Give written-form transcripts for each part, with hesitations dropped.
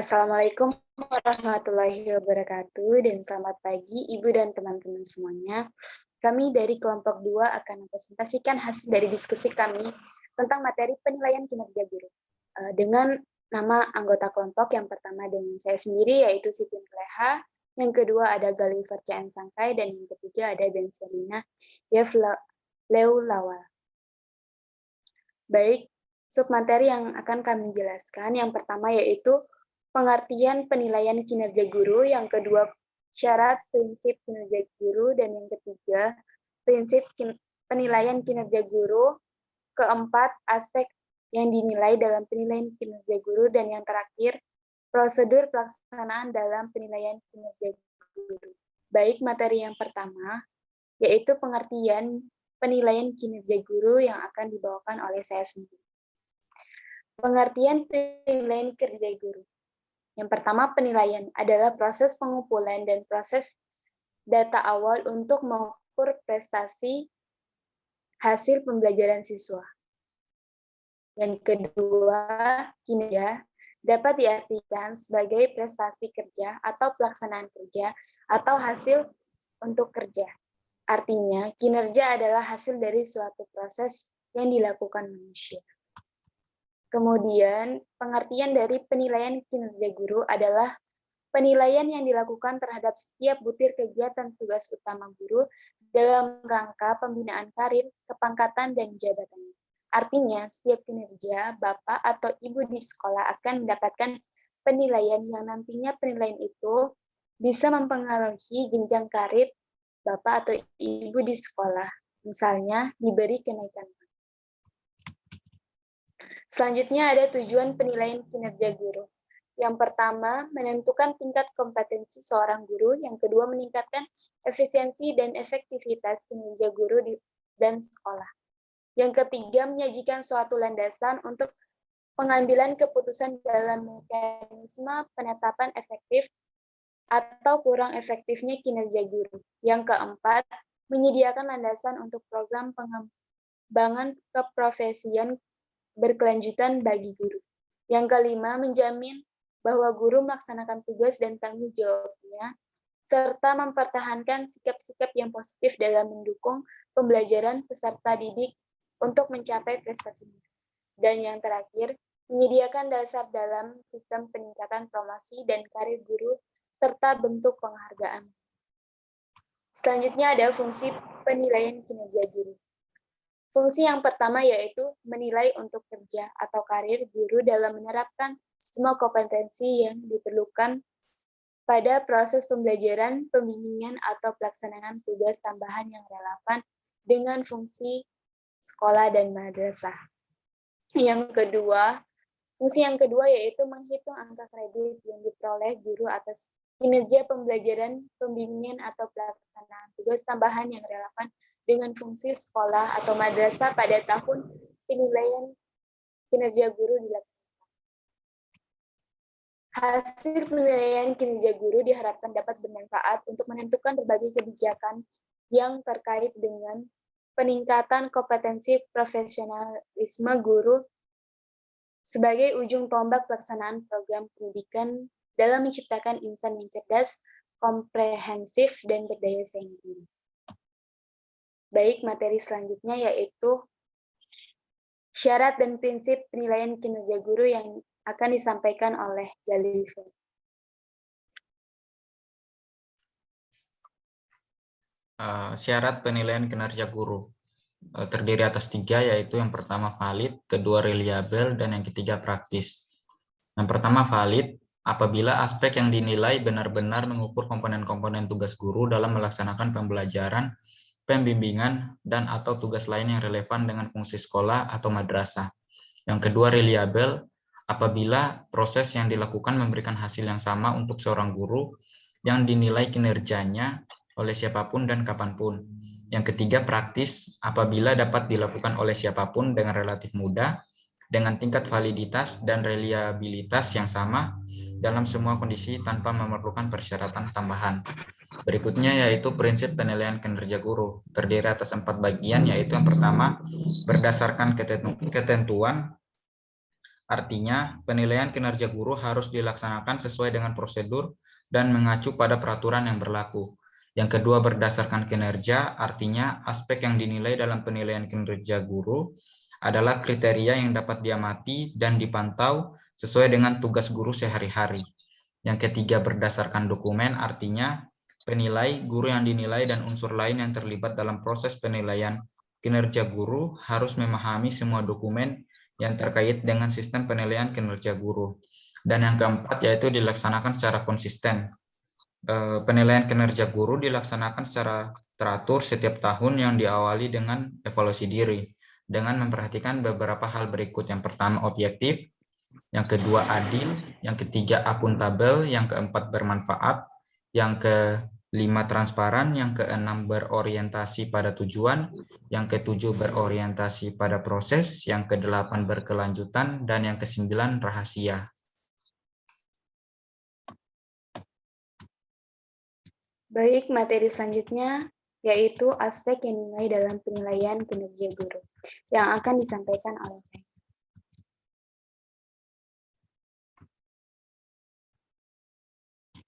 Assalamualaikum warahmatullahi wabarakatuh dan selamat pagi Ibu dan teman-teman semuanya. Kami dari kelompok 2 akan mempresentasikan hasil dari diskusi kami tentang materi penilaian kinerja guru. Dengan nama anggota kelompok yang pertama dengan saya sendiri yaitu Siti Nuleha, yang kedua ada Gulliver C.N. Sangkai, dan yang ketiga ada Benselina Leulawal. Baik, submateri yang akan kami jelaskan yang pertama yaitu pengertian penilaian kinerja guru, yang kedua syarat prinsip kinerja guru, dan yang ketiga prinsip penilaian kinerja guru, keempat aspek yang dinilai dalam penilaian kinerja guru, dan yang terakhir prosedur pelaksanaan dalam penilaian kinerja guru. Baik, materi yang pertama yaitu pengertian penilaian kinerja guru yang akan dibawakan oleh saya sendiri. Pengertian penilaian kinerja guru. Yang pertama, penilaian adalah proses pengumpulan dan proses data awal untuk mengukur prestasi hasil pembelajaran siswa. Yang kedua, kinerja dapat diartikan sebagai prestasi kerja atau pelaksanaan kerja atau hasil untuk kerja. Artinya, kinerja adalah hasil dari suatu proses yang dilakukan manusia. Kemudian, pengertian dari penilaian kinerja guru adalah penilaian yang dilakukan terhadap setiap butir kegiatan tugas utama guru dalam rangka pembinaan karir, kepangkatan, dan jabatan. Artinya, setiap kinerja Bapak atau Ibu di sekolah akan mendapatkan penilaian yang nantinya penilaian itu bisa mempengaruhi jenjang karir Bapak atau Ibu di sekolah. Misalnya, diberi kenaikan. Selanjutnya ada tujuan penilaian kinerja guru. Yang pertama, menentukan tingkat kompetensi seorang guru. Yang kedua, meningkatkan efisiensi dan efektivitas kinerja guru dan sekolah. Yang ketiga, menyajikan suatu landasan untuk pengambilan keputusan dalam mekanisme penetapan efektif atau kurang efektifnya kinerja guru. Yang keempat, menyediakan landasan untuk program pengembangan keprofesian berkelanjutan bagi guru. Yang kelima, menjamin bahwa guru melaksanakan tugas dan tanggung jawabnya, serta mempertahankan sikap-sikap yang positif dalam mendukung pembelajaran peserta didik untuk mencapai prestasinya. Dan yang terakhir, menyediakan dasar dalam sistem peningkatan promosi dan karir guru, serta bentuk penghargaan. Selanjutnya ada fungsi penilaian kinerja guru. Fungsi yang pertama yaitu menilai untuk kerja atau karir guru dalam menerapkan semua kompetensi yang diperlukan pada proses pembelajaran, pembimbingan, atau pelaksanaan tugas tambahan yang relevan dengan fungsi sekolah dan madrasah. Fungsi yang kedua yaitu menghitung angka kredit yang diperoleh guru atas kinerja pembelajaran, pembimbingan, atau pelaksanaan tugas tambahan yang relevan dengan fungsi sekolah atau madrasah pada tahun penilaian kinerja guru dilaksanakan. Hasil penilaian kinerja guru diharapkan dapat bermanfaat untuk menentukan berbagai kebijakan yang terkait dengan peningkatan kompetensi profesionalisme guru sebagai ujung tombak pelaksanaan program pendidikan dalam menciptakan insan yang cerdas, komprehensif, dan berdaya saing tinggi. Baik, materi selanjutnya yaitu syarat dan prinsip penilaian kinerja guru yang akan disampaikan oleh Gulliver. Syarat penilaian kinerja guru terdiri atas 3, yaitu yang pertama valid, kedua reliable, dan yang ketiga praktis. Yang pertama valid, apabila aspek yang dinilai benar-benar mengukur komponen-komponen tugas guru dalam melaksanakan pembelajaran, pembimbingan, dan atau tugas lain yang relevan dengan fungsi sekolah atau madrasah. Yang kedua reliable, apabila proses yang dilakukan memberikan hasil yang sama untuk seorang guru yang dinilai kinerjanya oleh siapapun dan kapanpun. Yang ketiga praktis, apabila dapat dilakukan oleh siapapun dengan relatif mudah, dengan tingkat validitas dan reliabilitas yang sama dalam semua kondisi tanpa memerlukan persyaratan tambahan. Berikutnya yaitu prinsip penilaian kinerja guru, terdiri atas 4 bagian, yaitu yang pertama, berdasarkan ketentuan Artinya, penilaian kinerja guru harus dilaksanakan sesuai dengan prosedur dan mengacu pada peraturan yang berlaku. Yang kedua, berdasarkan kinerja, artinya aspek yang dinilai dalam penilaian kinerja guru adalah kriteria yang dapat diamati dan dipantau sesuai dengan tugas guru sehari-hari. Yang ketiga, berdasarkan dokumen, artinya penilai, guru yang dinilai, dan unsur lain yang terlibat dalam proses penilaian kinerja guru harus memahami semua dokumen yang terkait dengan sistem penilaian kinerja guru. Dan yang keempat yaitu dilaksanakan secara konsisten. Penilaian kinerja guru dilaksanakan secara teratur setiap tahun yang diawali dengan evaluasi diri dengan memperhatikan beberapa hal berikut. Yang pertama, objektif. Yang kedua, adil. Yang ketiga, akuntabel. Yang keempat, bermanfaat. Yang kelima, transparan. Yang keenam, berorientasi pada tujuan. Yang ketujuh, berorientasi pada proses. Yang kedelapan, berkelanjutan. Dan yang kesembilan, rahasia. Baik, materi selanjutnya yaitu aspek yang dinilai dalam penilaian kinerja guru yang akan disampaikan oleh saya.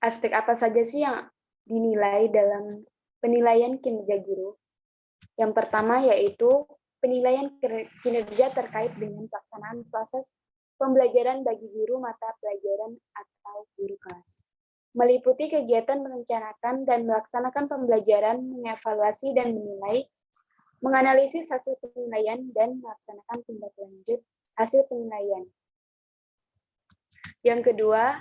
Aspek apa saja sih yang dinilai dalam penilaian kinerja guru? Yang pertama yaitu penilaian kinerja terkait dengan pelaksanaan proses pembelajaran bagi guru mata pelajaran atau guru kelas. Meliputi kegiatan merencanakan dan melaksanakan pembelajaran, mengevaluasi dan menilai, menganalisis hasil penilaian, dan melaksanakan tindak lanjut hasil penilaian. Yang kedua,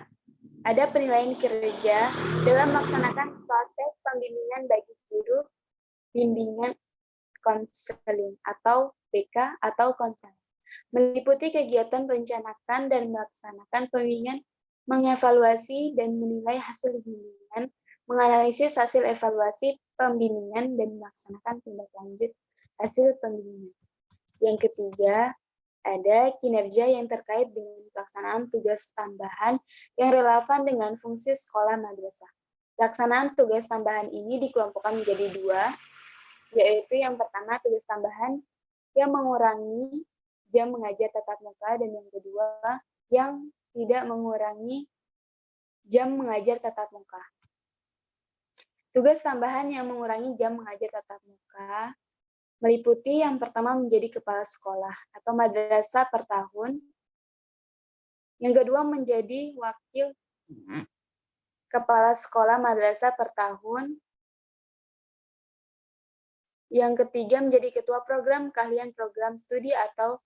ada penilaian kinerja dalam melaksanakan proses pembimbingan bagi guru, bimbingan konseling atau BK atau konseling. Meliputi kegiatan merencanakan dan melaksanakan pembimbingan, mengevaluasi dan menilai hasil bimbingan, menganalisis hasil evaluasi pembimbingan, dan melaksanakan tindak lanjut hasil pembimbingan. Yang ketiga, ada kinerja yang terkait dengan pelaksanaan tugas tambahan yang relevan dengan fungsi sekolah madrasah. Pelaksanaan tugas tambahan ini dikelompokkan menjadi dua, yaitu yang pertama tugas tambahan yang mengurangi jam mengajar tatap muka, dan yang kedua yang tidak mengurangi jam mengajar tatap muka. Tugas tambahan yang mengurangi jam mengajar tatap muka meliputi yang pertama menjadi kepala sekolah atau madrasah per tahun, yang kedua menjadi wakil kepala sekolah madrasah per tahun, yang ketiga menjadi ketua program keahlian program studi atau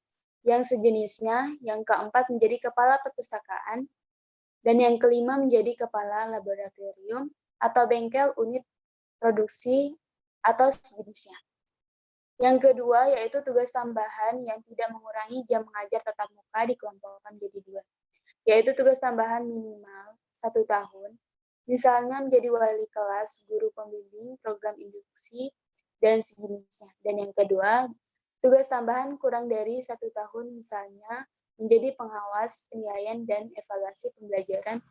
yang sejenisnya, yang keempat menjadi kepala perpustakaan, dan yang kelima menjadi kepala laboratorium atau bengkel unit produksi atau sejenisnya. Yang kedua yaitu tugas tambahan yang tidak mengurangi jam mengajar tatap muka dikelompokkan menjadi dua, yaitu tugas tambahan minimal 1 tahun, misalnya menjadi wali kelas, guru pembimbing, program induksi, dan sejenisnya. Dan yang kedua, tugas tambahan kurang dari 1 tahun, misalnya menjadi pengawas, penilaian, dan evaluasi pembelajaran,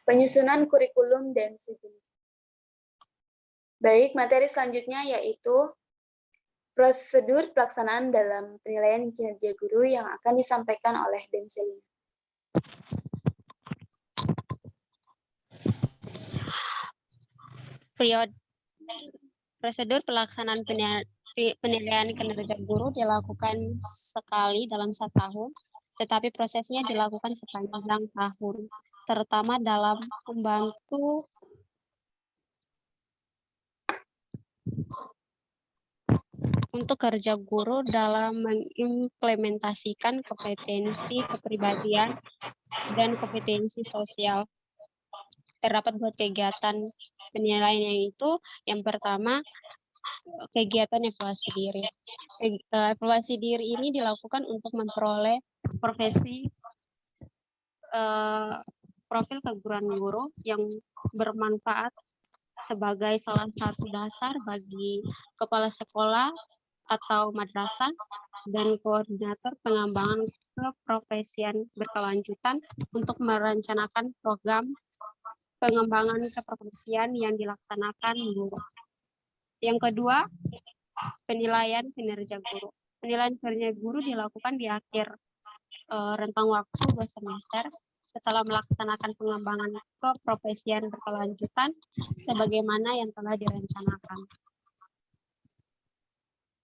penyusunan kurikulum, dan sejenisnya. Baik, materi selanjutnya yaitu prosedur pelaksanaan dalam penilaian kinerja guru yang akan disampaikan oleh Benselina. Prosedur pelaksanaan penilaian kinerja guru dilakukan sekali dalam 1 tahun, tetapi prosesnya dilakukan sepanjang tahun, terutama dalam membantu untuk kerja guru dalam mengimplementasikan kompetensi kepribadian dan kompetensi sosial. Terdapat 2 kegiatan penilaian yaitu yang pertama kegiatan evaluasi diri. Evaluasi diri ini dilakukan untuk memperoleh profil keguruan guru yang bermanfaat sebagai salah satu dasar bagi kepala sekolah atau madrasah dan koordinator pengembangan keprofesian berkelanjutan untuk merencanakan program pengembangan keprofesian yang dilaksanakan guru. Yang kedua, penilaian kinerja guru. Penilaian kinerja guru dilakukan di akhir rentang waktu 2 semester setelah melaksanakan pengembangan keprofesian berkelanjutan sebagaimana yang telah direncanakan.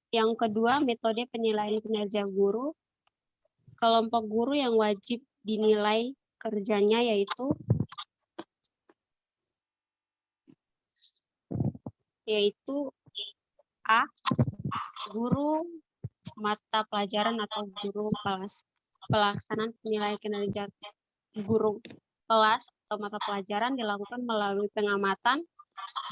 Yang kedua, metode penilaian kinerja guru. Kelompok guru yang wajib dinilai kerjanya yaitu A. Guru mata pelajaran atau guru kelas. Pelaksanaan penilaian kinerja guru kelas atau mata pelajaran dilakukan melalui pengamatan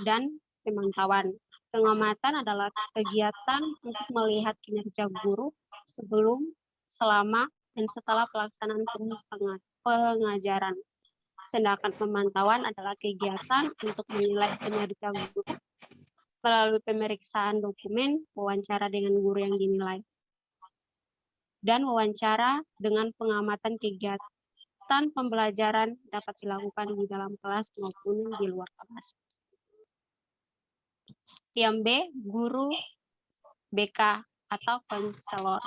dan pemantauan. Pengamatan adalah kegiatan untuk melihat kinerja guru sebelum, selama, dan setelah pelaksanaan tugas pengajaran. Sedangkan pemantauan adalah kegiatan untuk menilai kinerja guru melalui pemeriksaan dokumen, wawancara dengan guru yang dinilai, dan wawancara dengan pengamatan kegiatan pembelajaran dapat dilakukan di dalam kelas maupun di luar kelas. Yang B, guru BK atau konselor.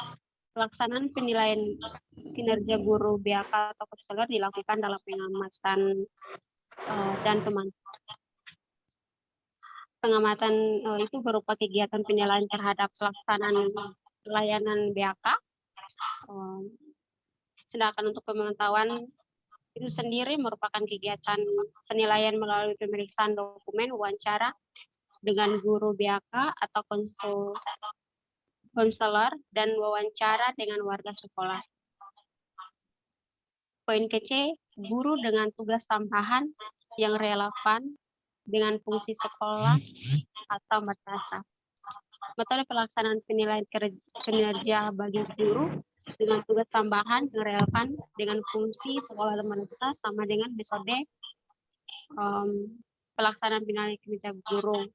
Pelaksanaan penilaian kinerja guru BK atau konselor dilakukan dalam pengamatan dan pemantauan. Pengamatan itu berupa kegiatan penilaian terhadap pelaksanaan layanan BK. Sedangkan untuk pemantauan itu sendiri merupakan kegiatan penilaian melalui pemeriksaan dokumen, wawancara dengan guru BK atau konselor, dan wawancara dengan warga sekolah. Poin ke-C, guru dengan tugas tambahan yang relevan dengan fungsi sekolah atau madrasah. Metode pelaksanaan penilaian kinerja bagi guru dengan tugas tambahan yang relevan dengan fungsi sekolah dan madrasah sama dengan metode pelaksanaan penilaian kinerja guru.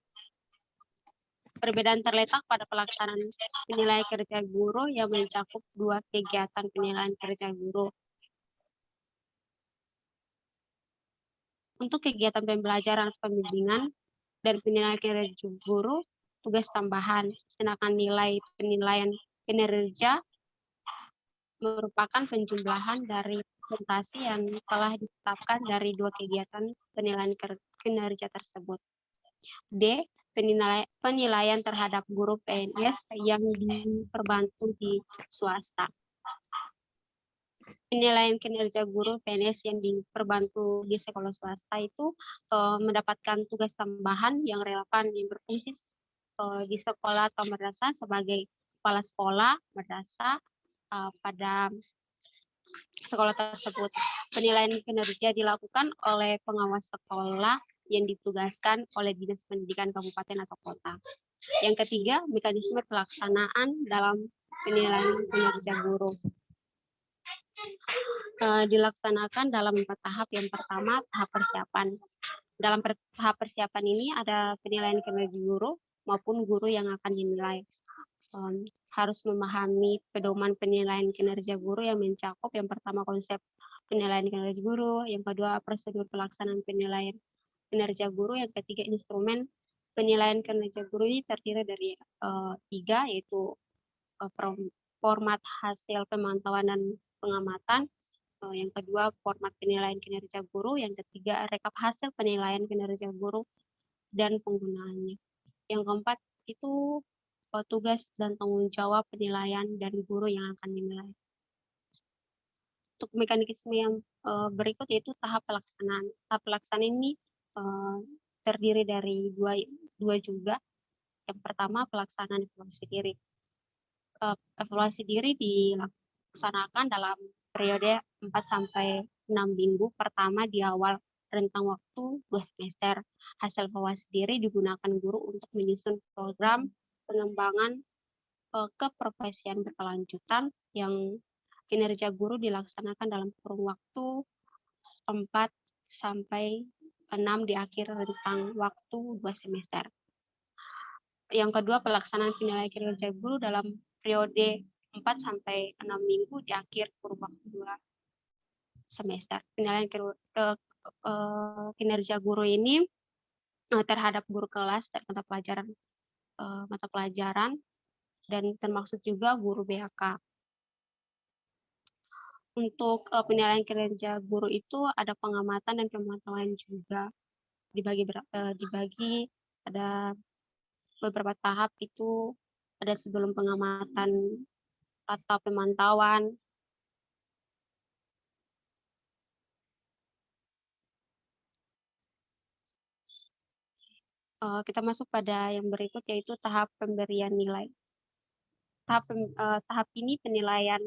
Perbedaan terletak pada pelaksanaan penilaian kinerja guru yang mencakup dua kegiatan penilaian kinerja guru. Untuk kegiatan pembelajaran atau pembimbingan dan penilaian kinerja guru, tugas tambahan, sedangkan nilai penilaian kinerja merupakan penjumlahan dari presentasi yang telah ditetapkan dari dua kegiatan penilaian kinerja tersebut. D. Penilaian terhadap guru PNS yang diperbantu di swasta. Penilaian kinerja guru PNS yang diperbantu di sekolah swasta itu mendapatkan tugas tambahan yang relevan yang berfungsi di sekolah atau madrasah sebagai kepala sekolah madrasah pada sekolah tersebut. Penilaian kinerja dilakukan oleh pengawas sekolah yang ditugaskan oleh Dinas Pendidikan Kabupaten atau Kota. Yang ketiga, mekanisme pelaksanaan dalam penilaian kinerja guru. Dilaksanakan dalam 4 tahap. Yang pertama, tahap persiapan. Dalam tahap persiapan ini ada penilaian kinerja guru maupun guru yang akan dinilai. Harus memahami pedoman penilaian kinerja guru yang mencakup yang pertama konsep penilaian kinerja guru, yang kedua prosedur pelaksanaan penilaian kinerja guru, yang ketiga instrumen penilaian kinerja guru. Ini terdiri dari 3, yaitu format hasil pemantauan dan pengamatan, yang kedua format penilaian kinerja guru, yang ketiga rekap hasil penilaian kinerja guru dan penggunaannya. Yang keempat itu tugas dan tanggung jawab penilaian dari guru yang akan dinilai. Untuk mekanisme yang berikut yaitu tahap pelaksanaan. Tahap pelaksanaan ini terdiri dari dua juga. Yang pertama pelaksanaan evaluasi diri. Evaluasi diri dilaksanakan dalam periode 4-6 minggu pertama di awal rentang waktu 2 semester. Hasil evaluasi diri digunakan guru untuk menyusun program pengembangan keprofesian berkelanjutan yang kinerja guru dilaksanakan dalam kurun waktu 4-6 di akhir rentang waktu 2 semester. Yang kedua, pelaksanaan penilaian kinerja guru dalam periode 4-6 minggu di akhir kurun waktu 2 semester. Penilaian kinerja guru ini terhadap guru kelas dan mata pelajaran dan termaksud juga guru BK. Untuk penilaian kinerja guru itu ada pengamatan dan pemantauan juga. Dibagi ada beberapa tahap itu, ada sebelum pengamatan atau pemantauan. Kita masuk pada yang berikut, yaitu tahap pemberian nilai. Tahap ini penilaian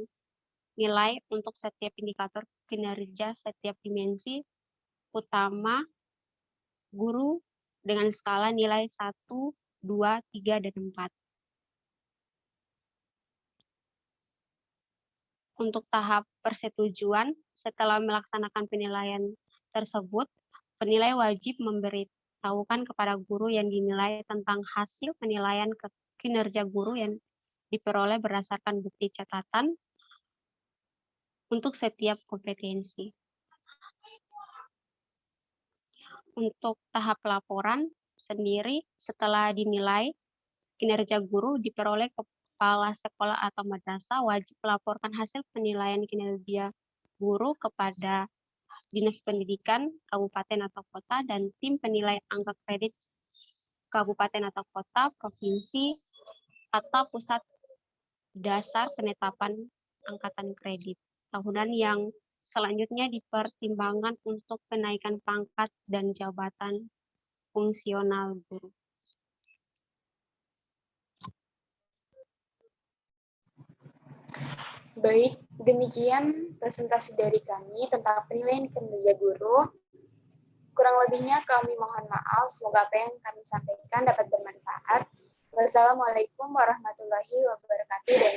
nilai untuk setiap indikator kinerja setiap dimensi utama guru dengan skala nilai 1, 2, 3, dan 4. Untuk tahap persetujuan, setelah melaksanakan penilaian tersebut, penilai wajib memberitahukan kepada guru yang dinilai tentang hasil penilaian kinerja guru yang diperoleh berdasarkan bukti catatan untuk setiap kompetensi. Untuk tahap laporan sendiri, setelah dinilai, kinerja guru diperoleh kepala sekolah atau madrasah wajib melaporkan hasil penilaian kinerja guru kepada Dinas Pendidikan Kabupaten atau Kota dan tim penilai angka kredit Kabupaten atau Kota, Provinsi, atau Pusat dasar penetapan angkatan kredit tahunan yang selanjutnya dipertimbangkan untuk kenaikan pangkat dan jabatan fungsional guru. Baik, demikian presentasi dari kami tentang penilaian kinerja guru. Kurang lebihnya kami mohon maaf, semoga apa yang kami sampaikan dapat bermanfaat. Wassalamualaikum warahmatullahi wabarakatuh dan